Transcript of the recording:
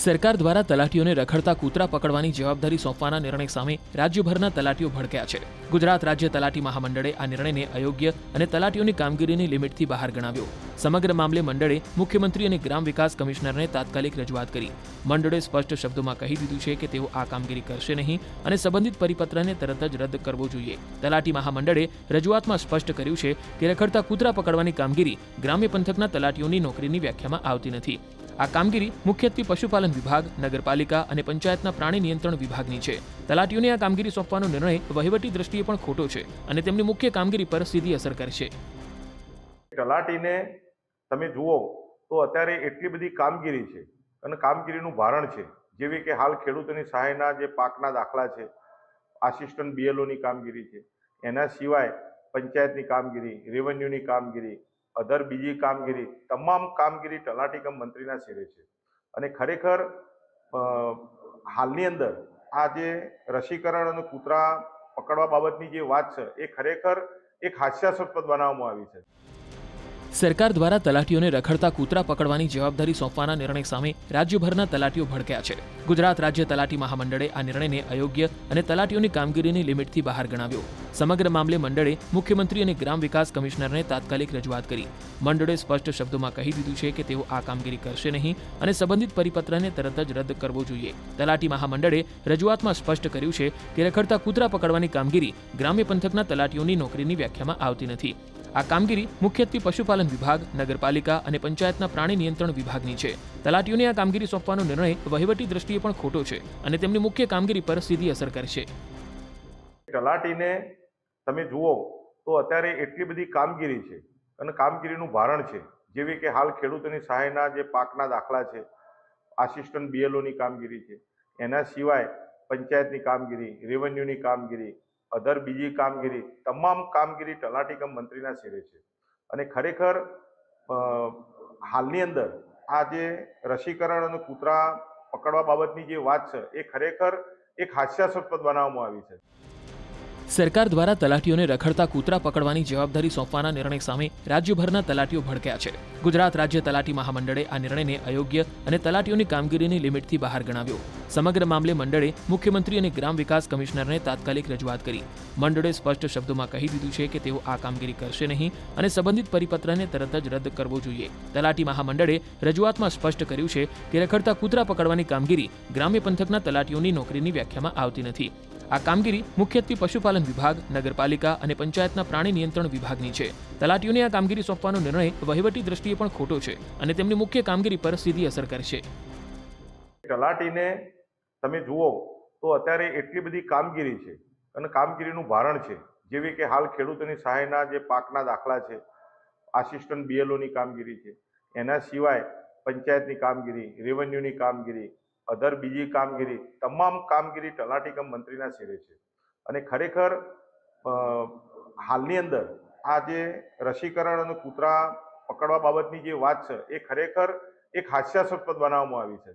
સરકાર દ્વારા તલાટીઓને રખડતા કૂતરા પકડવાની જવાબદારી સોંપવાના નિર્ણય સામે રાજ્યભરના તલાટીઓ ભડક્યા છે। ગુજરાત રાજ્ય તલાટી મહામંડળે આ નિર્ણયને અયોગ્ય અને તલાટીઓની કામગીરીની લિમિટથી બહાર ગણાવ્યો। સમગ્ર મામલે મંડળે મુખ્યમંત્રી અને ગ્રામ વિકાસ કમિશનરને તાત્કાલિક રજૂઆત કરી। મંડળે સ્પષ્ટ શબ્દોમાં કહી દીધું છે કે તેઓ આ કામગીરી કરશે નહીં અને સંબંધિત પરિપત્રને તરત જ રદ કરવો જોઈએ। તલાટી મહામંડળે રજૂઆતમાં સ્પષ્ટ કર્યું છે કે રખડતા કૂતરા પકડવાની કામગીરી ગ્રામ્ય પંથકના તલાટીઓની નોકરીની વ્યાખ્યામાં આવતી નથી। આ કામગીરી મુખ્યત્વે પશુપાલન વિભાગ, નગરપાલિકા અને પંચાયતના પ્રાણી નિયંત્રણ વિભાગની છે। તલાટીઓને આ કામગીરી સોંપવાનો નિર્ણય વહીવટી દ્રષ્ટિએ પણ ખોટો છે અને તેમની મુખ્ય કામગીરી પર સીધી અસર કરશે। તલાટીને તમે જુઓ તો અત્યારે એટલી બધી કામગીરી છે અને કામગીરીનું ભારણ છે, જેવી કે હાલ ખેડૂતોની સહાયના જે પાકના દાખલા છે, આસિસ્ટન્ટ બીએલઓની કામગીરી છે, એના સિવાય પંચાયતની કામગીરી, રેવન્યુની કામગીરી, અધર બીજી કામગીરી, તમામ કામગીરી તલાટી કમ મંત્રીના શેરે છે। અને ખરેખર હાલની અંદર આ જે રસીકરણ અને કૂતરા પકડવા બાબતની જે વાત છે એ ખરેખર એક હાસ્યાસ્પદ બનાવવામાં આવી છે। સરકાર દ્વારા તલાટીઓને રખડતા કૂતરા પકડવાની જવાબદારી સોંપવાના નિર્ણય સામે રાજ્યભરના તલાટીઓ ભડક્યા છે। ગુજરાત રાજ્ય તલાટી મહામંડળે આ નિર્ણયને અયોગ્ય અને તલાટીઓની કામગીરીની લિમિટથી બહાર ગણાવ્યો। સમગ્ર મામલે મંડળે મુખ્યમંત્રી અને ગ્રામ વિકાસ કમિશનરને તાત્કાલિક રજૂઆત કરી। મંડળે સ્પષ્ટ શબ્દોમાં કહી દીધું છે કે તેઓ આ કામગીરી કરશે નહીં અને સંબંધિત પરિપત્રને તરત જ રદ કરવો જોઈએ। તલાટી મહામંડળે રજૂઆતમાં સ્પષ્ટ કર્યું છે કે રખડતા કૂતરા પકડવાની કામગીરી ગ્રામ્ય પંથકના તલાટીઓની નોકરીની વ્યાખ્યામાં આવતી નથી। આ કામગીરી મુખ્યત્વે પશુપાલન વિભાગ, નગરપાલિકા અને પંચાયતના પ્રાણી નિયંત્રણ વિભાગની છે। તલાટીઓને આ કામગીરી સોંપવાનો નિર્ણય વહીવટી દ્રષ્ટિએ પણ ખોટો છે અને તેમની મુખ્ય કામગીરી પર સીધી અસર કરશે। તલાટીને તમે જુઓ તો અત્યારે એટલી બધી કામગીરી છે અને કામગીરીનું ભારણ છે, જેવી કે હાલ ખેડૂતોની સહાયના જે પાકના દાખલા છે, આસિસ્ટન્ટ બીએલઓની કામગીરી છે, એના સિવાય પંચાયતની કામગીરી, રેવન્યુની કામગીરી, અધર બીજી કામગીરી, તમામ કામગીરી તલાટી કમ મંત્રીના શેરે છે। અને ખરેખર હાલની અંદર આ જે રસીકરણ અને કૂતરા પકડવા બાબતની જે વાત છે એ ખરેખર એક હાસ્યાસ્પદ બનાવવામાં આવી છે। સરકાર દ્વારા તલાટીઓને રખડતા કૂતરા પકડવાની જવાબદારી સોંપવાના નિર્ણય સામે રાજ્યભરના તલાટીઓ ભડક્યા છે। ગુજરાત રાજ્ય તલાટી મહામંડળે આ નિર્ણયને અયોગ્ય અને તલાટીઓની કામગીરીની લિમિટથી બહાર ગણાવ્યો। સમગ્ર મામલે મંડળે મુખ્યમંત્રી અને ગ્રામ વિકાસ કમિશનરને તાત્કાલિક રજૂઆત કરી। મંડળે સ્પષ્ટ શબ્દોમાં કહી દીધું છે કે તેઓ આ કામગીરી કરશે નહીં અને સંબંધિત પરિપત્રને તરત જ રદ કરવો જોઈએ। તલાટી મહામંડળે રજૂઆતમાં સ્પષ્ટ કર્યું છે કે રખડતા કૂતરા પકડવાની કામગીરી ગ્રામ્ય પંથકના તલાટીઓની નોકરીની વ્યાખ્યામાં આવતી નથી। આ કામગીરી મુખ્યત્વે પશુપાલન વિભાગ, નગરપાલિકા અને પંચાયતના પ્રાણી નિયંત્રણ વિભાગની છે। તલાટીઓને આ કામગીરી સોંપવાનો નિર્ણય વહીવટી દ્રષ્ટિએ પણ ખોટો છે અને તેમની મુખ્ય કામગીરી પર સીધી અસર કરશે। તલાટીને તમે જુઓ તો અત્યારે એટલી બધી કામગીરી છે અને કામગીરીનું ભારણ છે, જેવી કે હાલ ખેડૂતોની સહાયના જે પાકના દાખલા છે, આસિસ્ટન્ટ બીએલઓની કામગીરી છે, એના સિવાય પંચાયતની કામગીરી, રેવન્યુની કામગીરી, અધર બીજી કામગીરી, તમામ કામગીરી તલાટી કમ મંત્રીના શેરે છે। અને ખરેખર હાલની અંદર આ જે રસીકરણ અને કૂતરા પકડવા બાબતની જે વાત છે એ ખરેખર એક હાસ્યાસ્પદ બનાવવામાં આવી છે।